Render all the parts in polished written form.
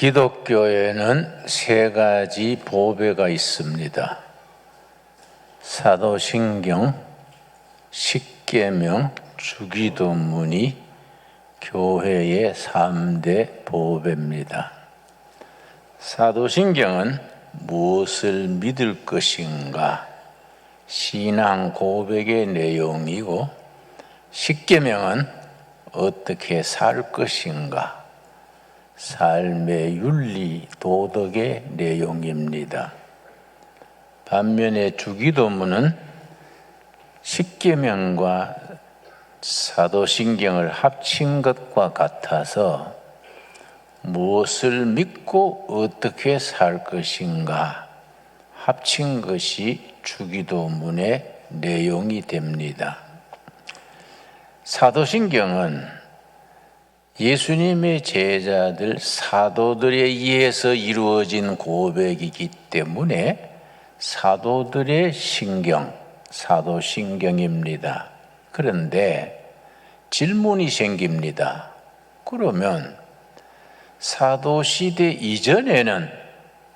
기독교에는 세 가지 보배가 있습니다. 사도신경, 십계명, 주기도문이 교회의 3대 보배입니다. 사도신경은 무엇을 믿을 것인가 신앙 고백의 내용이고, 십계명은 어떻게 살 것인가 삶의 윤리, 도덕의 내용입니다. 반면에 주기도문은 십계명과 사도신경을 합친 것과 같아서 무엇을 믿고 어떻게 살 것인가 합친 것이 주기도문의 내용이 됩니다. 사도신경은 예수님의 제자들 사도들에 의해서 이루어진 고백이기 때문에 사도들의 신경, 사도신경입니다. 그런데 질문이 생깁니다. 그러면 사도시대 이전에는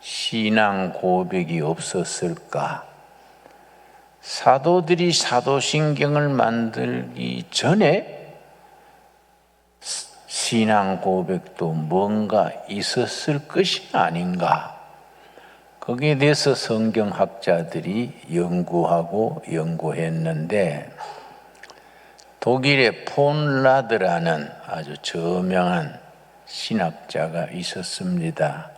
신앙 고백이 없었을까? 사도들이 사도신경을 만들기 전에 신앙 고백도 뭔가 있었을 것이 아닌가? 거기에 대해서 성경학자들이 연구하고 연구했는데, 독일의 폰 라드라는 아주 저명한 신학자가 있었습니다.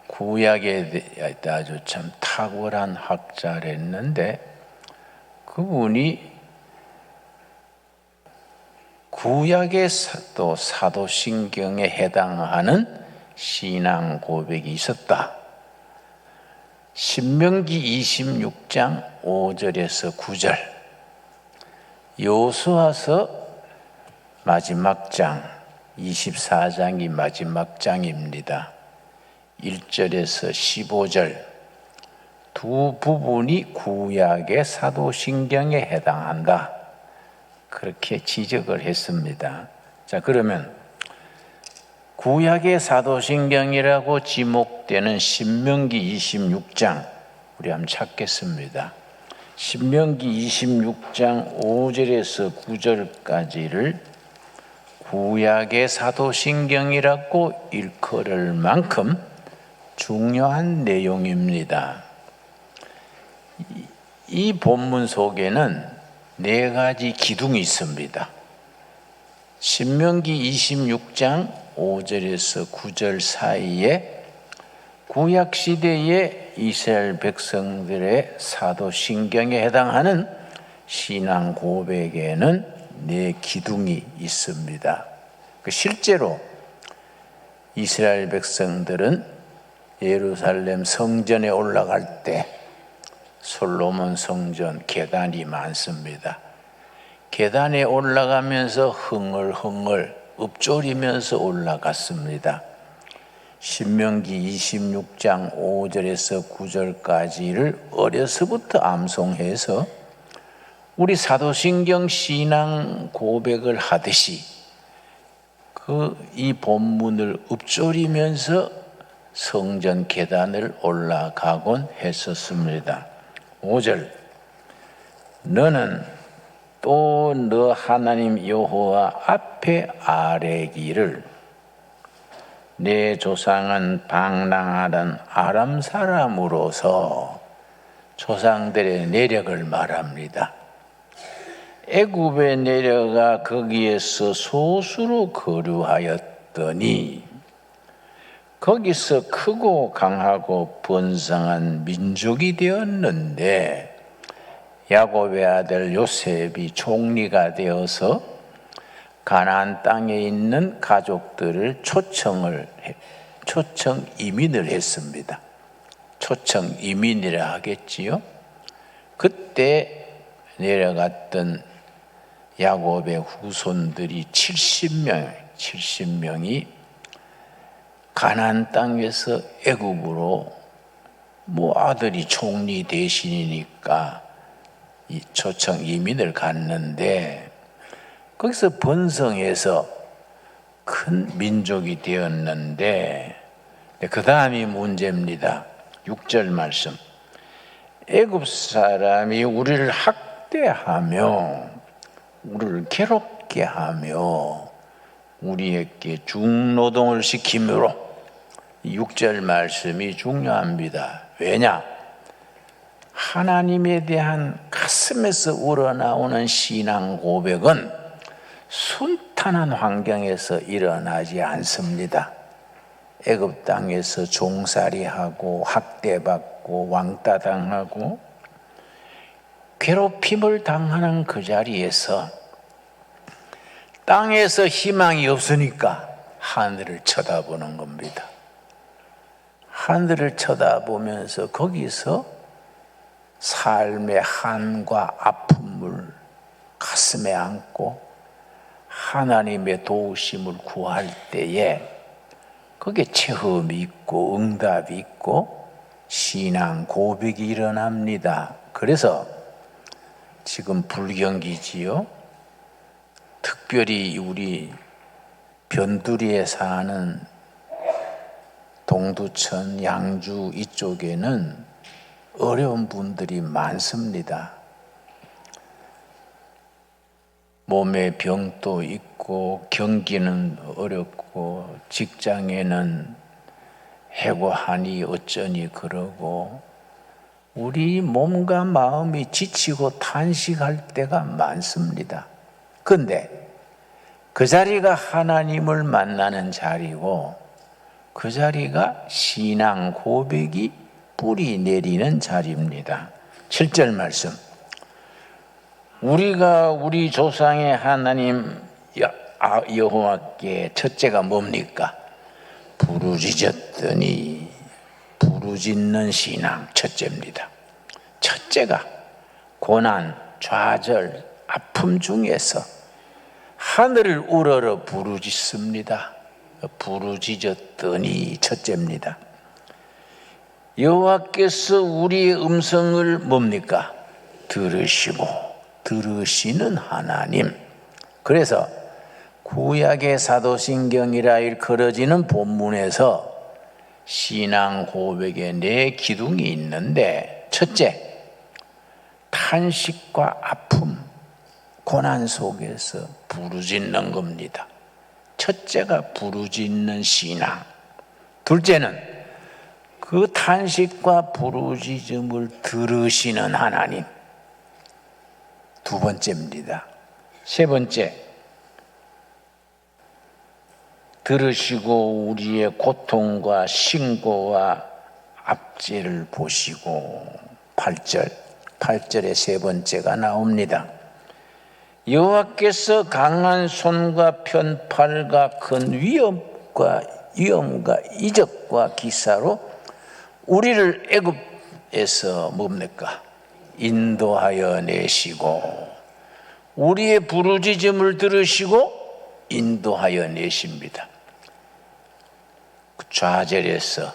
구약에 대해 아주 참 탁월한 학자랬는데, 그분이 구약의 또 사도신경에 해당하는 신앙 고백이 있었다. 신명기 26장 5절에서 9절, 여호수아서 마지막 장 24장이 마지막 장입니다. 1절에서 15절 두 부분이 구약의 사도신경에 해당한다. 그렇게 지적을 했습니다. 자, 그러면 구약의 사도신경이라고 지목되는 신명기 26장 우리 한번 찾겠습니다. 신명기 26장 5절에서 9절까지를 구약의 사도신경이라고 일컬을 만큼 중요한 내용입니다. 이 본문 속에는 네 가지 기둥이 있습니다. 신명기 26장 5절에서 9절 사이에 구약시대의 이스라엘 백성들의 사도신경에 해당하는 신앙 고백에는 네 기둥이 있습니다. 실제로 이스라엘 백성들은 예루살렘 성전에 올라갈 때 솔로몬 성전 계단이 많습니다. 계단에 올라가면서 흥얼흥얼 읊조리면서 올라갔습니다. 신명기 26장 5절에서 9절까지를 어려서부터 암송해서 우리 사도신경 신앙 고백을 하듯이 이 본문을 읊조리면서 성전 계단을 올라가곤 했었습니다. 5절, 너는 또 너 하나님 여호와 앞에 아뢰기를, 내 조상은 방랑하던 아람 사람으로서, 조상들의 내력을 말합니다. 애굽에 내려가 거기에서 소수로 거류하였더니 거기서 크고 강하고 번성한 민족이 되었는데, 야곱의 아들 요셉이 총리가 되어서 가나안 땅에 있는 가족들을 초청 이민을 했습니다. 초청 이민이라 하겠지요. 그때 내려갔던 야곱의 후손들이 70명이 가나안 땅에서 애굽으로 아들이 총리 대신이니까 이 초청 이민을 갔는데, 거기서 번성해서 큰 민족이 되었는데 그 다음이 문제입니다. 6절 말씀. 애굽 사람이 우리를 학대하며 우리를 괴롭게 하며 우리에게 중노동을 시키므로 6절 말씀이 중요합니다. 왜냐? 하나님에 대한 가슴에서 우러나오는 신앙 고백은 순탄한 환경에서 일어나지 않습니다. 애굽 땅에서 종살이하고 학대받고 왕따당하고 괴롭힘을 당하는 그 자리에서 땅에서 희망이 없으니까 하늘을 쳐다보는 겁니다. 하늘을 쳐다보면서 거기서 삶의 한과 아픔을 가슴에 안고 하나님의 도우심을 구할 때에 거기에 체험이 있고 응답이 있고 신앙 고백이 일어납니다. 그래서 지금 불경기지요. 특별히 우리 변두리에 사는 동두천, 양주 이쪽에는 어려운 분들이 많습니다. 몸에 병도 있고 경기는 어렵고 직장에는 해고하니 어쩌니 그러고 우리 몸과 마음이 지치고 탄식할 때가 많습니다. 그런데 그 자리가 하나님을 만나는 자리고 그 자리가 신앙 고백이 뿌리 내리는 자리입니다. 7절 말씀. 우리가 우리 조상의 하나님 여호와께 첫째가 뭡니까? 부르짖었더니 부르짖는 신앙 첫째입니다. 첫째가 고난, 좌절, 아픔 중에서 하늘을 우러러 부르짖습니다. 부르짖었더니 첫째입니다. 여호와께서 우리의 음성을 뭡니까? 들으시고 들으시는 하나님. 그래서 구약의 사도신경이라 일컬어지는 본문에서 신앙 고백에 네 기둥이 있는데 첫째, 탄식과 아픔, 고난 속에서 부르짖는 겁니다. 첫째가 부르짖는 신앙. 둘째는 그 탄식과 부르짖음을 들으시는 하나님. 두 번째입니다. 세 번째, 들으시고 우리의 고통과 신고와 압제를 보시고 8절에 세 번째가 나옵니다. 여호와께서 강한 손과 편팔과 큰 위험과 이적과 기사로 우리를 애굽에서 뭡니까? 인도하여 내시고 우리의 부르짖음을 들으시고 인도하여 내십니다. 좌절에서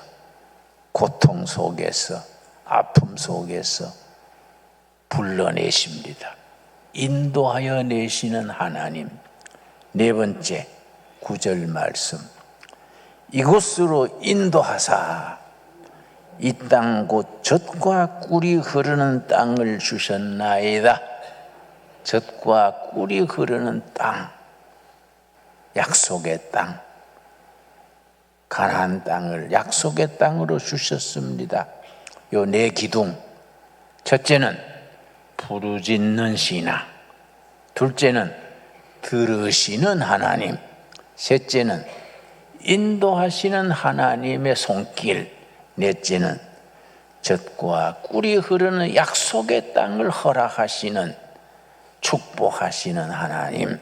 고통 속에서 아픔 속에서 불러내십니다. 인도하여 내시는 하나님. 네 번째 9절 말씀. 이곳으로 인도하사 이 땅 곧 젖과 꿀이 흐르는 땅을 주셨나이다. 젖과 꿀이 흐르는 땅, 약속의 땅, 가나안 땅을 약속의 땅으로 주셨습니다. 요 네 기둥. 첫째는 부르짖는 신앙, 둘째는 들으시는 하나님, 셋째는 인도하시는 하나님의 손길, 넷째는 젖과 꿀이 흐르는 약속의 땅을 허락하시는 축복하시는 하나님.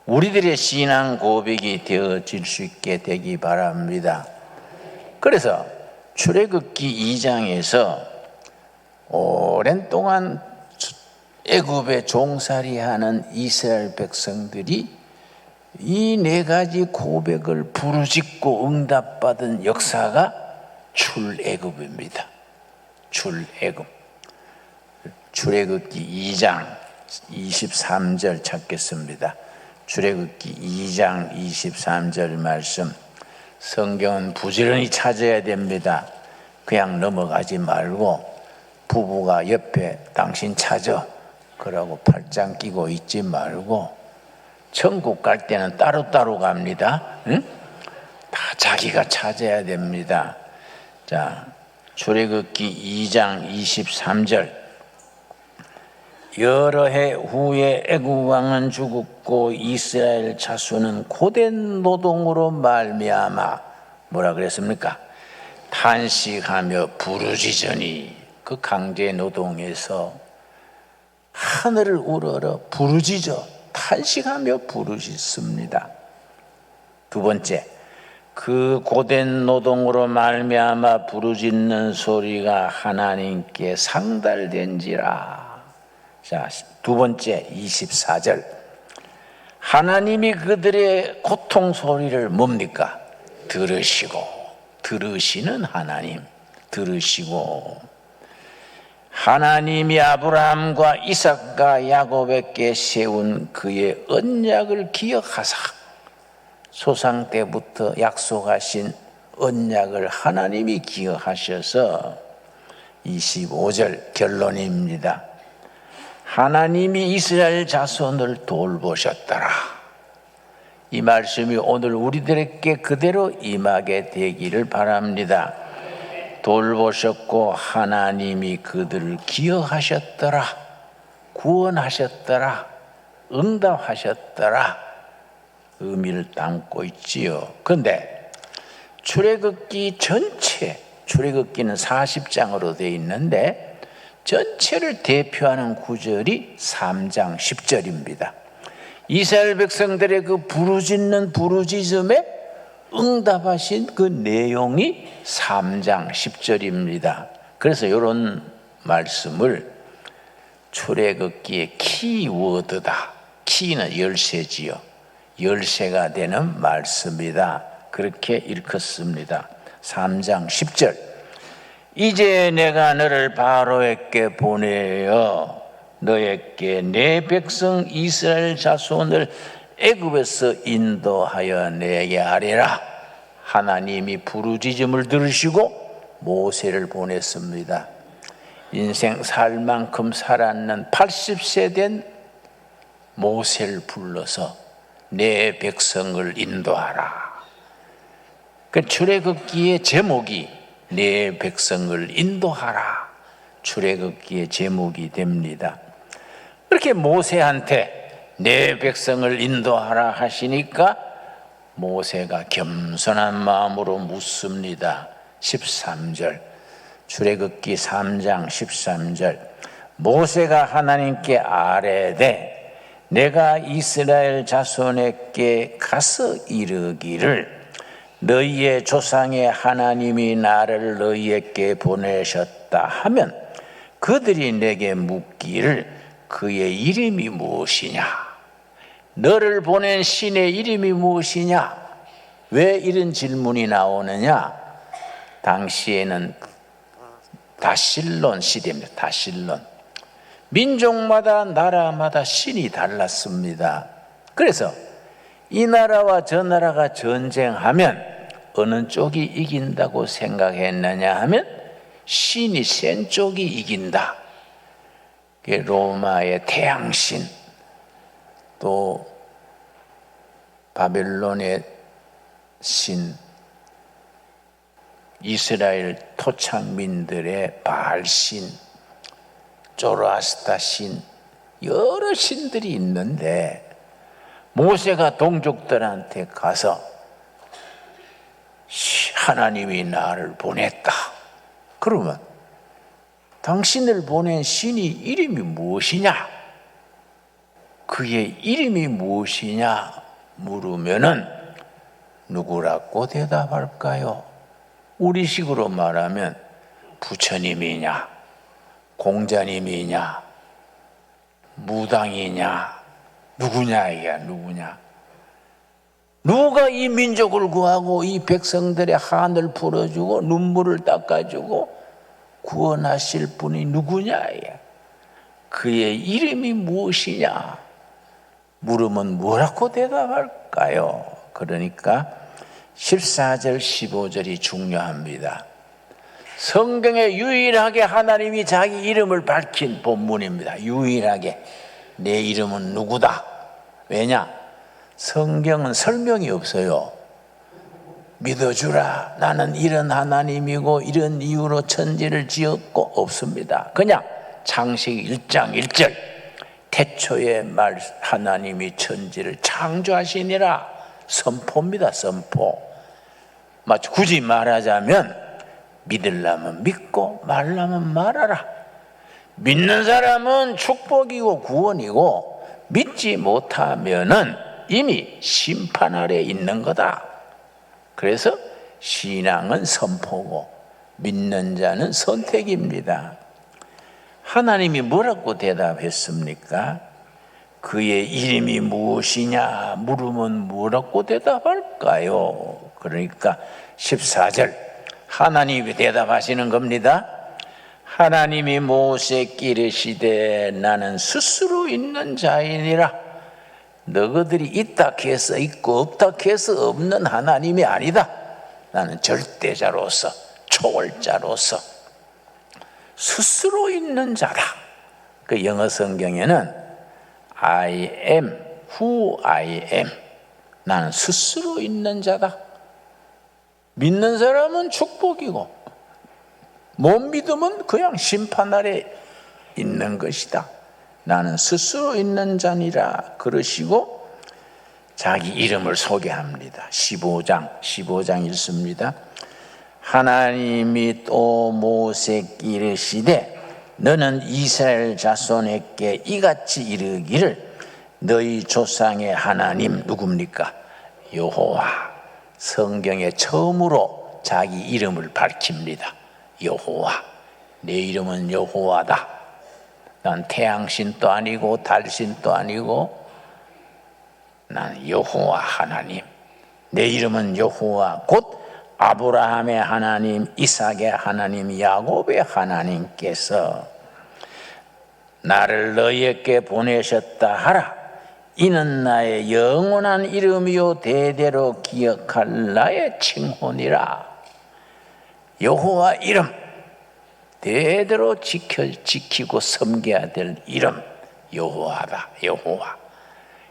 우리들의 신앙 고백이 되어질 수 있게 되기 바랍니다. 그래서 출애굽기 2장에서 오랜 동안 애굽에 종살이하는 이스라엘 백성들이 이 네 가지 고백을 부르짖고 응답받은 역사가 출애굽입니다. 출애굽. 출애굽기 2장 23절 찾겠습니다. 출애굽기 2장 23절 말씀. 성경은 부지런히 찾아야 됩니다. 그냥 넘어가지 말고 부부가 옆에 당신 찾아 그러고 팔짱 끼고 있지 말고 천국 갈 때는 따로따로 갑니다. 응? 다 자기가 찾아야 됩니다. 자, 출애굽기 2장 23절. 여러 해 후에 애굽 왕은 죽었고 이스라엘 자손은 고된 노동으로 말미암아 뭐라 그랬습니까? 탄식하며 부르짖으니 그 강제 노동에서 하늘을 우러러 부르짖어 탄식하며 부르짖습니다. 두 번째, 그 고된 노동으로 말미암아 부르짖는 소리가 하나님께 상달된지라. 자, 두 번째 24절. 하나님이 그들의 고통 소리를 뭡니까? 들으시는 하나님, 들으시고 하나님이 아브라함과 이삭과 야곱에게 세운 그의 언약을 기억하사 소상 때부터 약속하신 언약을 하나님이 기억하셔서 25절 결론입니다. 하나님이 이스라엘 자손을 돌보셨더라. 이 말씀이 오늘 우리들에게 그대로 임하게 되기를 바랍니다. 돌보셨고 하나님이 그들을 기억하셨더라. 구원하셨더라. 응답하셨더라. 의미를 담고 있지요. 그런데 출애굽기 전체, 출애굽기는 40장으로 되어 있는데 전체를 대표하는 구절이 3장 10절입니다. 이스라엘 백성들의 그 부르짖는 부르짖음에 응답하신 그 내용이 3장 10절입니다. 그래서 이런 말씀을 출애굽기의 키워드다. 키는 열쇠지요. 열쇠가 되는 말씀이다. 그렇게 일컫습니다. 3장 10절. 이제 내가 너를 바로에게 보내어 너에게 내 백성 이스라엘 자손을 애굽에서 인도하여 내게 하리라. 하나님이 부르짖음을 들으시고 모세를 보냈습니다. 인생 살 만큼 살았는 80세 된 모세를 불러서 내 백성을 인도하라. 그 출애굽기의 제목이 내 백성을 인도하라. 출애굽기의 제목이 됩니다. 그렇게 모세한테 내 백성을 인도하라 하시니까 모세가 겸손한 마음으로 묻습니다. 13절 출애굽기 3장 13절 모세가 하나님께 아뢰되 내가 이스라엘 자손에게 가서 이르기를 너희의 조상의 하나님이 나를 너희에게 보내셨다 하면 그들이 내게 묻기를 그의 이름이 무엇이냐? 너를 보낸 신의 이름이 무엇이냐? 왜 이런 질문이 나오느냐? 당시에는 다실론 시대입니다. 다실론. 민족마다 나라마다 신이 달랐습니다. 그래서 이 나라와 저 나라가 전쟁하면 어느 쪽이 이긴다고 생각했느냐 하면 신이 센 쪽이 이긴다. 로마의 태양신, 또 바벨론의 신, 이스라엘 토착민들의 바알신, 조로아스타 신, 여러 신들이 있는데 모세가 동족들한테 가서 하나님이 나를 보냈다. 그러면 당신을 보낸 신이 이름이 무엇이냐? 그의 이름이 무엇이냐 물으면은 누구라고 대답할까요? 우리식으로 말하면 부처님이냐, 공자님이냐, 무당이냐, 누구냐 이게 누구냐? 누가 이 민족을 구하고 이 백성들의 한을 풀어주고 눈물을 닦아주고 구원하실 분이 누구냐 이게? 그의 이름이 무엇이냐 물으면 뭐라고 대답할까요? 그러니까 14절 15절이 중요합니다. 성경에 유일하게 하나님이 자기 이름을 밝힌 본문입니다. 유일하게 내 이름은 누구다. 왜냐? 성경은 설명이 없어요. 믿어주라. 나는 이런 하나님이고 이런 이유로 천지를 지었고 없습니다. 그냥 창세기 1장 1절 태초에 말 하나님이 천지를 창조하시니라 선포입니다. 선포. 마치 굳이 말하자면 믿으려면 믿고 말라면 말하라. 믿는 사람은 축복이고 구원이고 믿지 못하면은 이미 심판 아래 있는 거다. 그래서 신앙은 선포고 믿는 자는 선택입니다. 하나님이 뭐라고 대답했습니까? 그의 이름이 무엇이냐 물으면 뭐라고 대답할까요? 그러니까 14절 하나님이 대답하시는 겁니다. 하나님이 모세에게 이르시되 나는 스스로 있는 자이니라. 너희들이 있다 해서 있고 없다 해서 없는 하나님이 아니다. 나는 절대자로서 초월자로서 스스로 있는 자다. 그 영어 성경에는 I am who I am. 나는 스스로 있는 자다. 믿는 사람은 축복이고 못 믿으면 그냥 심판 아래 있는 것이다. 나는 스스로 있는 자니라 그러시고 자기 이름을 소개합니다. 15장 읽습니다. 하나님이 또 모세에게 이르시되 너는 이스라엘 자손에게 이같이 이르기를 너희 조상의 하나님 누굽니까? 여호와. 성경에 처음으로 자기 이름을 밝힙니다. 여호와. 내 이름은 여호와다. 난 태양신도 아니고 달신도 아니고 난 여호와 하나님. 내 이름은 여호와 곧 아브라함의 하나님, 이삭의 하나님, 야곱의 하나님께서 나를 너희에게 보내셨다 하라. 이는 나의 영원한 이름이요 대대로 기억할 나의 칭호니라. 여호와 이름, 대대로 지키고 섬겨야 될 이름, 여호와다. 여호와.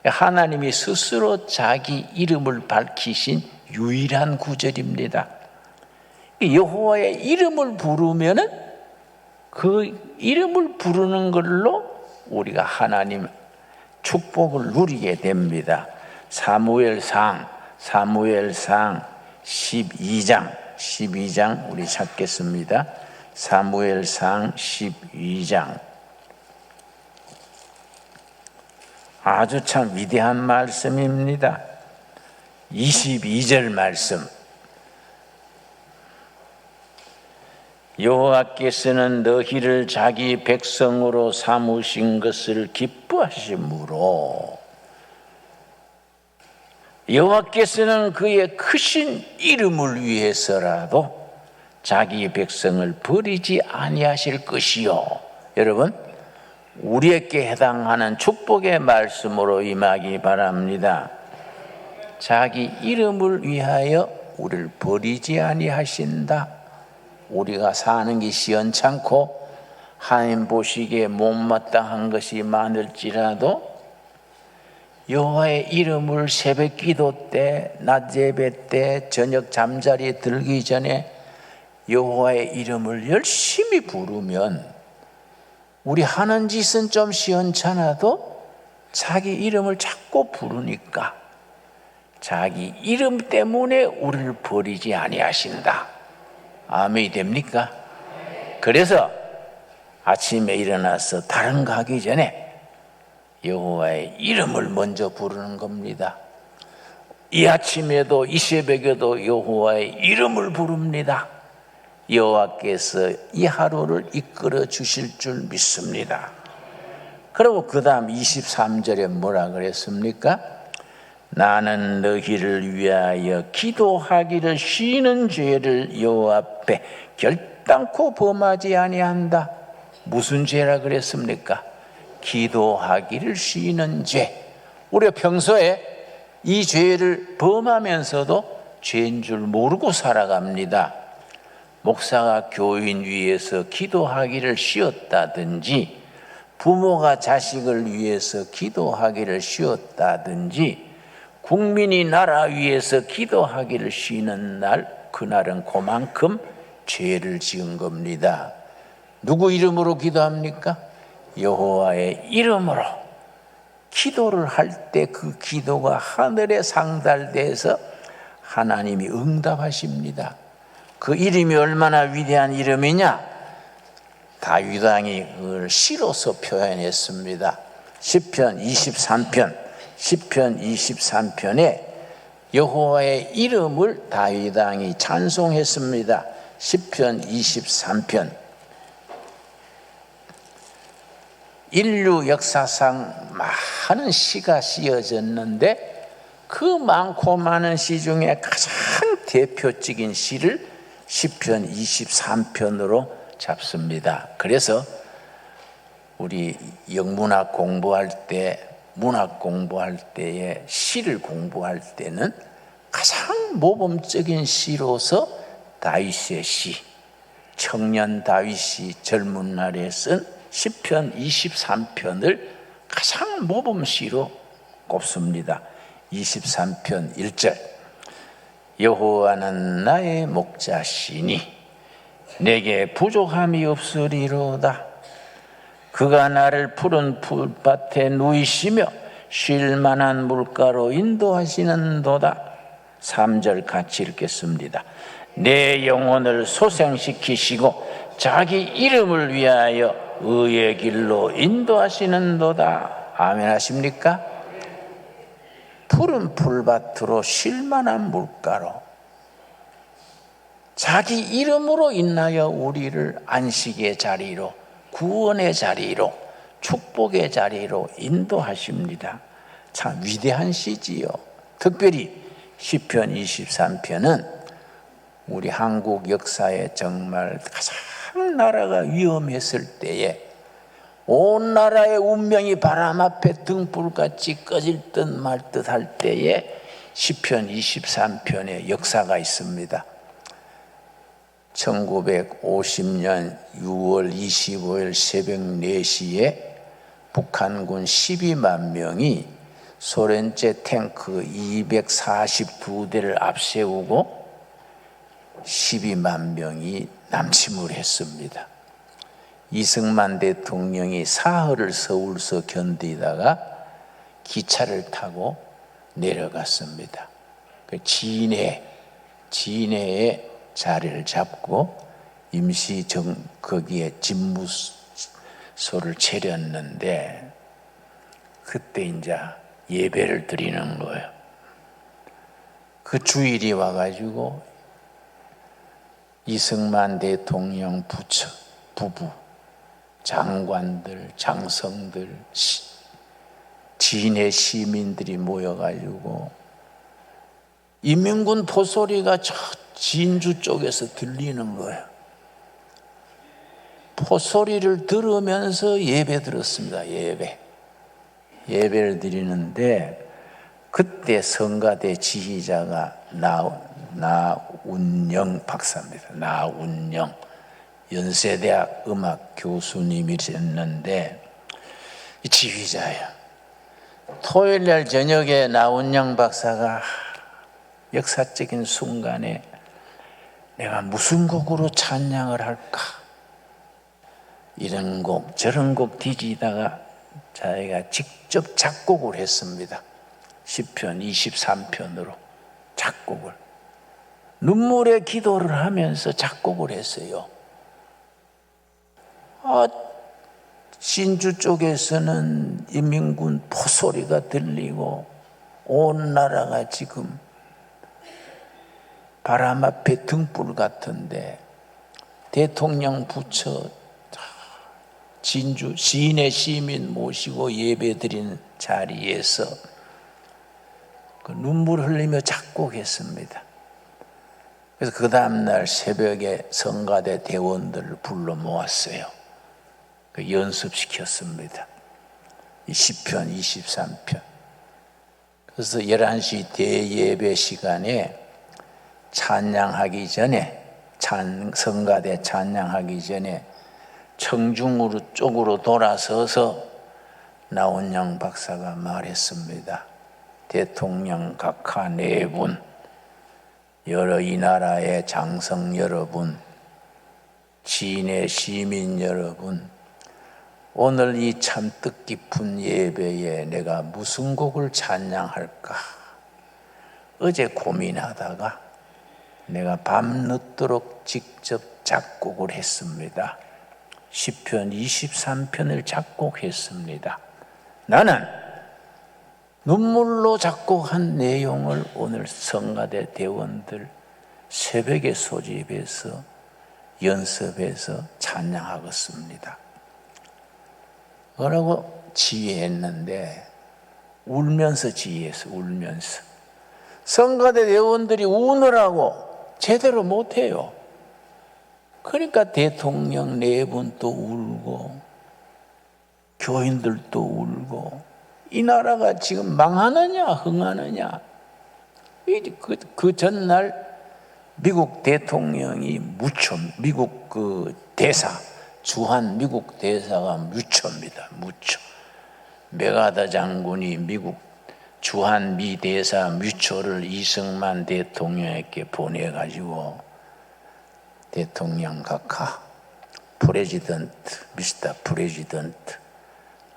하나님이 스스로 자기 이름을 밝히신 유일한 구절입니다. 여호와의 이름을 부르면은 그 이름을 부르는 걸로 우리가 하나님 축복을 누리게 됩니다. 사무엘상 12장 우리 찾겠습니다. 사무엘상 12장. 아주 참 위대한 말씀입니다. 22절 말씀. 여호와께서는 너희를 자기 백성으로 삼으신 것을 기뻐하심으로 여호와께서는 그의 크신 이름을 위해서라도 자기 백성을 버리지 아니하실 것이요. 여러분, 우리에게 해당하는 축복의 말씀으로 임하기 바랍니다. 자기 이름을 위하여 우리를 버리지 아니하신다. 우리가 사는 게 시원찮고 하나님 보시기에 못마땅한 것이 많을지라도 여호와의 이름을 새벽 기도 때, 낮 예배 때, 저녁 잠자리에 들기 전에 여호와의 이름을 열심히 부르면 우리 하는 짓은 좀 시원찮아도 자기 이름을 자꾸 부르니까 자기 이름 때문에 우리를 버리지 아니하신다. 아멘이 됩니까? 그래서 아침에 일어나서 다른 거 하기 전에 여호와의 이름을 먼저 부르는 겁니다. 이 아침에도 이 새벽에도 여호와의 이름을 부릅니다. 여호와께서 이 하루를 이끌어 주실 줄 믿습니다. 그리고 그 다음 23절에 뭐라 그랬습니까? 나는 너희를 위하여 기도하기를 쉬는 죄를 여호와 앞에 결단코 범하지 아니한다. 무슨 죄라 그랬습니까? 기도하기를 쉬는 죄. 우리가 평소에 이 죄를 범하면서도 죄인 줄 모르고 살아갑니다. 목사가 교인 위해서 기도하기를 쉬었다든지, 부모가 자식을 위해서 기도하기를 쉬었다든지, 국민이 나라 위해서 기도하기를 쉬는 날, 그날은 그만큼 죄를 지은 겁니다. 누구 이름으로 기도합니까? 여호와의 이름으로. 기도를 할 때 그 기도가 하늘에 상달돼서 하나님이 응답하십니다. 그 이름이 얼마나 위대한 이름이냐? 다윗 왕이 그걸 시로서 표현했습니다. 시편 23편에 여호와의 이름을 다윗 왕이 찬송했습니다. 시편 23편. 인류 역사상 많은 시가 쓰여졌는데 그 많고 많은 시 중에 가장 대표적인 시를 시편 23편으로 잡습니다. 그래서 우리 영문학 공부할 때, 문학 공부할 때에 시를 공부할 때는 가장 모범적인 시로서 다윗의 시, 청년 다윗이 젊은 날에 쓴 시편 23편을 가장 모범시로 꼽습니다. 23편 1절. 여호와는 나의 목자시니 내게 부족함이 없으리로다. 그가 나를 푸른 풀밭에 누이시며 쉴 만한 물가로 인도하시는도다. 3절 같이 읽겠습니다. 내 영혼을 소생시키시고 자기 이름을 위하여 의의 길로 인도하시는도다. 아멘 하십니까? 푸른 풀밭으로 쉴 만한 물가로, 자기 이름으로 인하여 우리를 안식의 자리로, 구원의 자리로, 축복의 자리로 인도하십니다. 참 위대한 시지요. 특별히 시편 23편은 우리 한국 역사에 정말 가장 나라가 위험했을 때에 온 나라의 운명이 바람 앞에 등불같이 꺼질 듯 말 듯 할 때에 시편 23편의 역사가 있습니다. 1950년 6월 25일 새벽 4시에 북한군 12만 명이 소련제 탱크 242대를 앞세우고 12만 명이 남침을 했습니다. 이승만 대통령이 사흘을 서울서 견디다가 기차를 타고 내려갔습니다. 그 진해에 자리를 잡고 거기에 집무소를 차렸는데 그때 이제 예배를 드리는 거예요. 그 주일이 와가지고 이승만 대통령 부부, 장관들, 장성들, 진해 시민들이 모여가지고 인민군 포소리가 저 진주 쪽에서 들리는 거예요. 포소리를 들으면서 예배 드렸습니다. 예배를 드리는데 그때 성가대 지휘자가 나운영 박사입니다. 나운영 연세대학 음악 교수님이셨는데 지휘자예요. 토요일날 저녁에 나운영 박사가 역사적인 순간에 내가 무슨 곡으로 찬양을 할까? 이런 곡 저런 곡 뒤지다가 자기가 직접 작곡을 했습니다. 시편 23편으로 작곡을, 눈물의 기도를 하면서 작곡을 했어요. 진주 쪽에서는 인민군 포소리가 들리고 온 나라가 지금 바람 앞에 등불 같은데 대통령 부처 진주 시내 시민 모시고 예배드리는 자리에서 그 눈물 흘리며 작곡했습니다. 그래서 그 다음날 새벽에 성가대 대원들을 불러 모았어요. 그 연습시켰습니다. 이 시편 23편. 그래서 11시 대예배 시간에 찬양하기 전에 성가대 찬양하기 전에 청중으로 쪽으로 돌아서서 나온영 박사가 말했습니다. 대통령 각하 4분, 여러 이 나라의 장성 여러분, 진의 시민 여러분, 오늘 이 참 뜻깊은 예배에 내가 무슨 곡을 찬양할까 어제 고민하다가 내가 밤늦도록 직접 작곡을 했습니다. 시편 23편을 작곡했습니다. 나는 눈물로 작곡한 내용을 오늘 성가대 대원들 새벽에 소집해서 연습해서 찬양하겠습니다. 그러고 지휘했는데 울면서 지휘했어. 울면서 성가대 대원들이 우느라고 제대로 못해요. 그러니까 대통령 4분 또 울고 교인들도 울고 이 나라가 지금 망하느냐 흥하느냐. 그 전날 미국 대통령이 미국 그 대사 주한 미국 대사가 무초입니다. 무초. 메가다 장군이 미국 주한 미 대사 무초를 이승만 대통령에게 보내가지고 대통령 각하, 프레지던트, 미스터 프레지던트,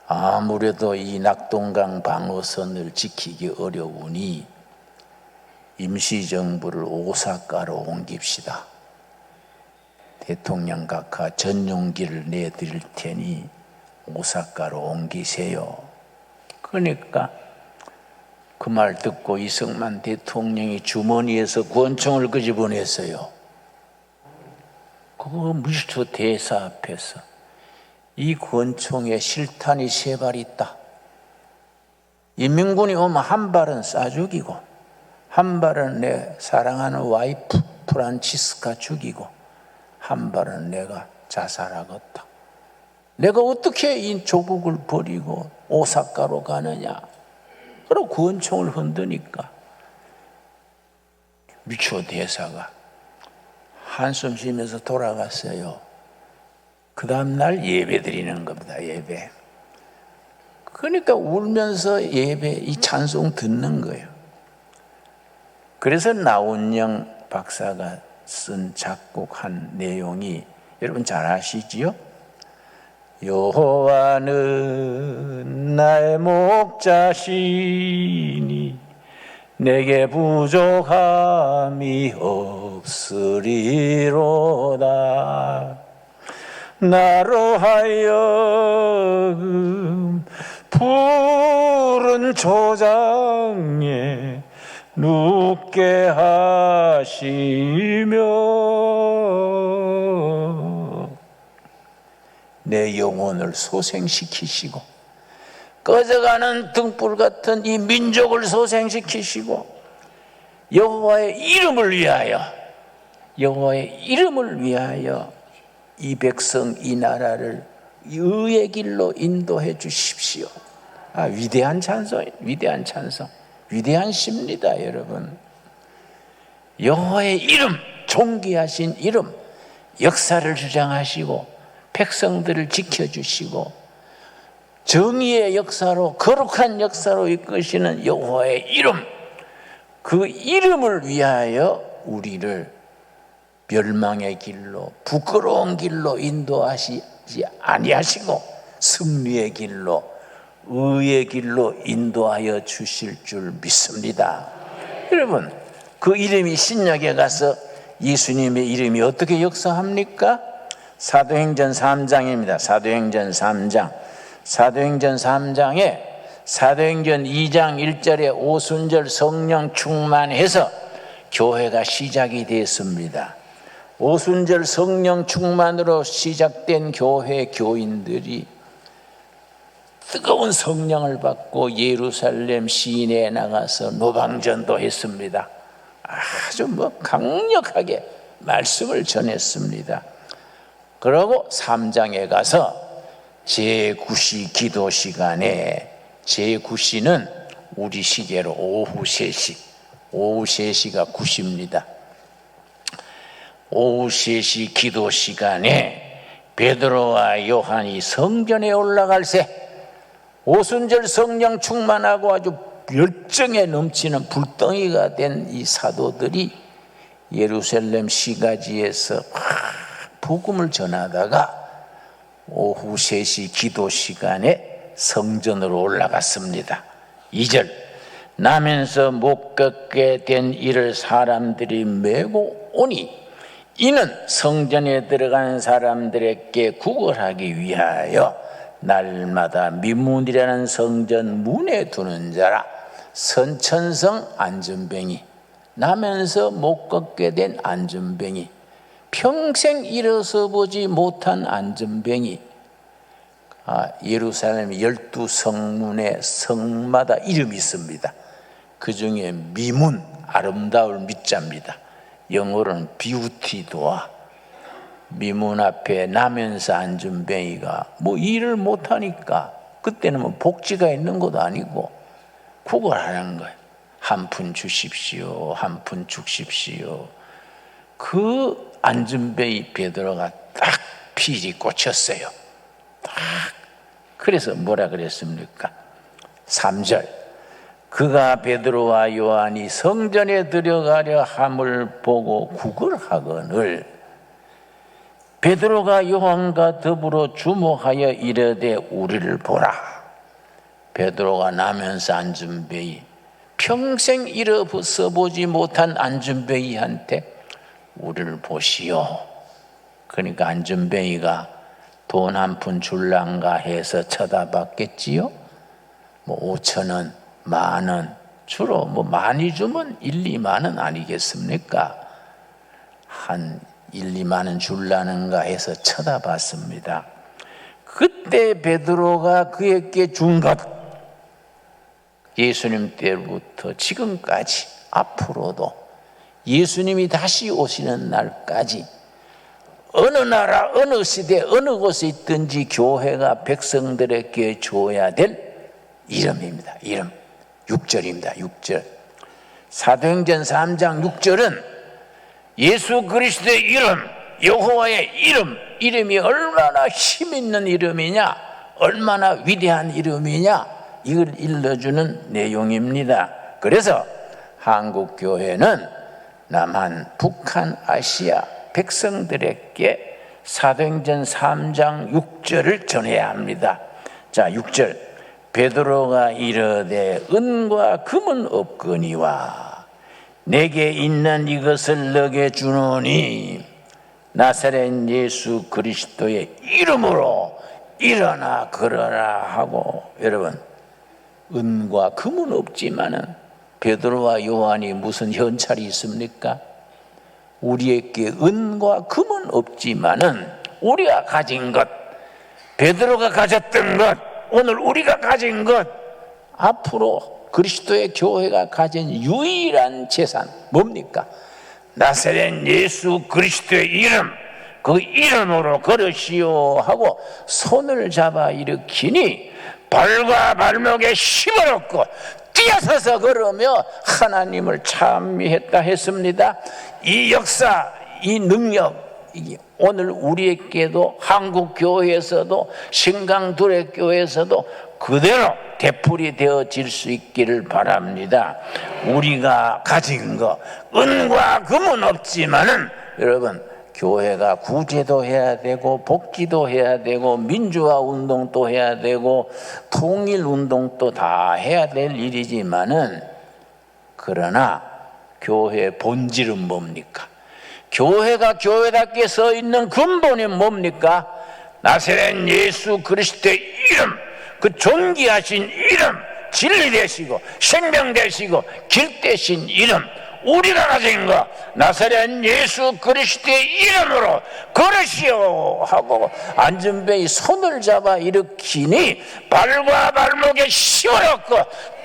아무래도 이 낙동강 방어선을 지키기 어려우니 임시정부를 오사카로 옮깁시다. 대통령 각하 전용기를 내드릴 테니 오사카로 옮기세요. 그러니까 그 말 듣고 이승만 대통령이 주머니에서 권총을 끄집어냈어요. 그거 무시초 대사 앞에서 이 권총에 실탄이 3발 있다. 인민군이 오면 한 발은 쏴 죽이고 한 발은 내 사랑하는 와이프 프란치스카 죽이고 한 발은 내가 자살하겠다. 내가 어떻게 이 조국을 버리고 오사카로 가느냐. 그리고 권총을 흔드니까 미초 대사가 한숨 쉬면서 돌아갔어요. 그 다음날 예배 드리는 겁니다. 예배. 그러니까 울면서 예배 이 찬송 듣는 거예요. 그래서 나온영 박사가 쓴 작곡한 내용이 여러분 잘 아시지요? 여호와는 나의 목자시니 내게 부족함이 없으리로다. 나로 하여금 푸른 초장에 눕게 하시며 내 영혼을 소생시키시고 꺼져가는 등불 같은 이 민족을 소생시키시고 여호와의 이름을 위하여 이 백성 이 나라를 의의 길로 인도해 주십시오. 위대한 찬송, 위대한 시입니다. 여러분, 여호와의 이름, 존귀하신 이름, 역사를 주장하시고 백성들을 지켜주시고 정의의 역사로, 거룩한 역사로 이끄시는 여호와의 이름, 그 이름을 위하여 우리를 멸망의 길로, 부끄러운 길로 인도하시지 아니하시고 승리의 길로, 의의 길로 인도하여 주실 줄 믿습니다. 여러분, 그 이름이 신약에 가서 예수님의 이름이 어떻게 역사합니까? 사도행전 3장입니다. 사도행전 3장. 사도행전 3장에 사도행전 2장 1절에 오순절 성령 충만해서 교회가 시작이 됐습니다. 오순절 성령 충만으로 시작된 교회 교인들이 뜨거운 성령을 받고 예루살렘 시내에 나가서 노방전도 했습니다. 아주 강력하게 말씀을 전했습니다. 그러고 3장에 가서 제9시 기도 시간에, 제9시는 우리 시계로 오후 3시, 오후 3시가 9시입니다. 오후 3시 기도 시간에 베드로와 요한이 성전에 올라갈새 오순절 성령 충만하고 아주 열정에 넘치는 불덩이가 된 이 사도들이 예루살렘 시가지에서 복음을 전하다가 오후 3시 기도 시간에 성전으로 올라갔습니다. 2절, 나면서 못 걷게 된 이를 사람들이 메고 오니 이는 성전에 들어가는 사람들에게 구걸하기 위하여 날마다 미문이라는 성전 문에 두는 자라. 선천성 안전뱅이, 나면서 못 걷게 된 안전뱅이, 평생 일어서 보지 못한 안전뱅이. 예루살렘 12성문에 성마다 이름이 있습니다. 그 중에 미문, 아름다울 미자입니다. 영어로는 비우티 도어. 미문 앞에 나면서 안전뱅이가 뭐 일을 못하니까 그때는 뭐 복지가 있는 것도 아니고 구걸하는 거예요. 한 푼 주십시오, 한 푼 주십시오. 그 안전뱅이 베드로가 딱 필이 꽂혔어요. 딱. 그래서 뭐라 그랬습니까? 3절, 그가 베드로와 요한이 성전에 들어가려 함을 보고 구걸하거늘 베드로가 요한과 더불어 주목하여 이르되 우리를 보라. 베드로가 나면서 안전뱅이, 평생 일어서 보지 못한 안전뱅이한테 우리를 보시오. 그러니까 안전뱅이가 돈 한 푼 줄란가 해서 쳐다봤겠지요. 뭐 5,000원, 10,000원, 주로 뭐 많이 주면 1, 2만 원 아니겠습니까? 한 1, 2만 원 줄라는가 해서 쳐다봤습니다. 그때 베드로가 그에게 준 것, 예수님 때부터 지금까지 앞으로도 예수님이 다시 오시는 날까지 어느 나라, 어느 시대, 어느 곳에 있든지 교회가 백성들에게 줘야 될 이름입니다. 이름. 6절입니다. 6절. 사도행전 3장 6절은 예수 그리스도의 이름, 여호와의 이름, 이름이 얼마나 힘있는 이름이냐, 얼마나 위대한 이름이냐, 이걸 일러주는 내용입니다. 그래서 한국교회는 남한, 북한, 아시아 백성들에게 사도행전 3장 6절을 전해야 합니다. 자, 6절, 베드로가 이르되 은과 금은 없거니와 내게 있는 이것을 너게 주노니 나사렛 예수 그리스도의 이름으로 일어나 걸어라 하고. 여러분, 은과 금은 없지만은 베드로와 요한이 무슨 현찰이 있습니까? 우리에게 은과 금은 없지만은 우리가 가진 것, 베드로가 가졌던 것, 오늘 우리가 가진 것, 앞으로 그리스도의 교회가 가진 유일한 재산 뭡니까? 나사렛 예수 그리스도의 이름, 그 이름으로 걸으시오 하고 손을 잡아 일으키니 발과 발목에 힘을 얻고 뛰어서서 걸으며 하나님을 찬미했다 했습니다. 이 역사, 이 능력, 이게 오늘 우리에게도 한국교회에서도 신강두레교회에서도 그대로 되풀이 되어질 수 있기를 바랍니다. 우리가 가진 거, 은과 금은 없지만은 여러분, 교회가 구제도 해야 되고 복지도 해야 되고 민주화 운동도 해야 되고 통일 운동도 다 해야 될 일이지만은, 그러나 교회의 본질은 뭡니까? 교회가 교회답게 서 있는 근본이 뭡니까? 나사렛 예수 그리스도의 이름, 그 존귀하신 이름, 진리 되시고 생명 되시고 길 되신 이름, 우리가 가진 것, 나사렛 예수 그리스도의 이름으로 걸으시오 하고 안전뱅이 손을 잡아 일으키니 발과 발목에 힘을 얻고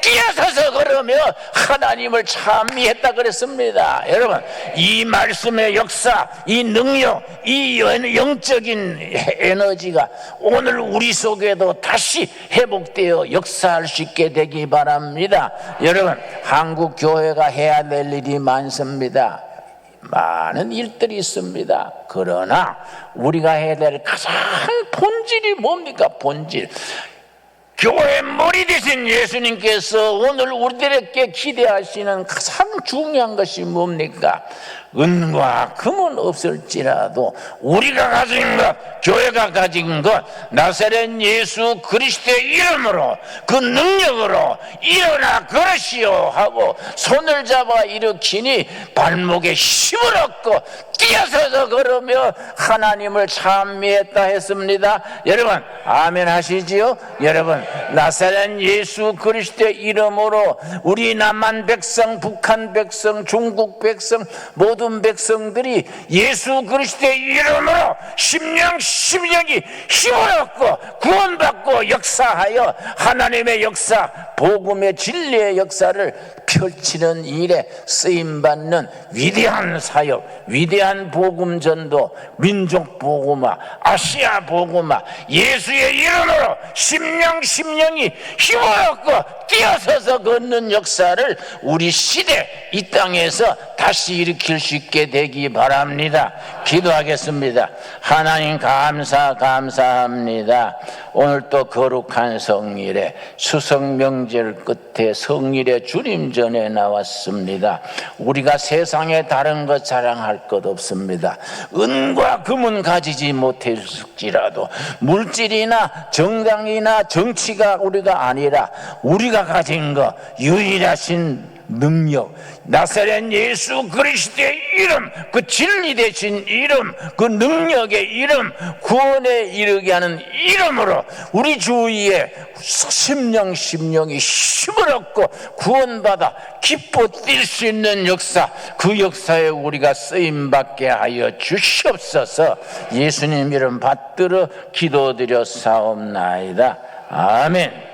뛰어서서 걸으며 하나님을 찬미했다 그랬습니다. 여러분, 이 말씀의 역사, 이 능력, 이 영적인 에너지가 오늘 우리 속에도 다시 회복되어 역사할 수 있게 되기 바랍니다. 여러분, 한국 교회가 해야 될 일이 많습니다. 많은 일들이 있습니다. 그러나 우리가 해야 될 가장 본질이 뭡니까? 본질. 교회 머리 되신 예수님께서 오늘 우리들에게 기대하시는 가장 중요한 것이 뭡니까? 은과 금은 없을지라도 우리가 가진 것, 교회가 가진 것, 나사렛 예수 그리스도의 이름으로, 그 능력으로 일어나 걸으시오 하고 손을 잡아 일으키니 발목에 힘을 얻고 뛰어서서 걸으며 하나님을 찬미했다 했습니다. 여러분 아멘 하시지요? 여러분 나사렛 예수 그리스도의 이름으로 우리 남한 백성, 북한 백성, 중국 백성, 모든 백성들이 예수 그리스도의 이름으로 심령이 힘을 얻고 구원받고 역사하여 하나님의 역사, 복음의 진리의 역사를 펼치는 일에 쓰임받는 위대한 사역, 위대한 복음 전도, 민족 복음화, 아시아 복음화, 예수의 이름으로 심령이 힘을 얻고 뛰어서서 걷는 역사를 우리 시대 이 땅에서 다시 일으킬 수 있게 되기 바랍니다. 기도하겠습니다. 하나님 감사합니다. 오늘 또 거룩한 성일에 추석 명절 끝에 성일에 주님 전에 나왔습니다. 우리가 세상에 다른 것 자랑할 것 없습니다. 은과 금은 가지지 못했을지라도 물질이나 정당이나 정치가 우리가 아니라 우리가 가진 것, 유일하신 능력, 나사렛 예수 그리스도의 이름, 그 진리 되신 이름, 그 능력의 이름, 구원에 이르게 하는 이름으로 우리 주위에 심령이 힘을 얻고 구원받아 기뻐 뛸 수 있는 역사, 그 역사에 우리가 쓰임받게 하여 주시옵소서. 예수님 이름 받들어 기도드려 사옵나이다. 아멘.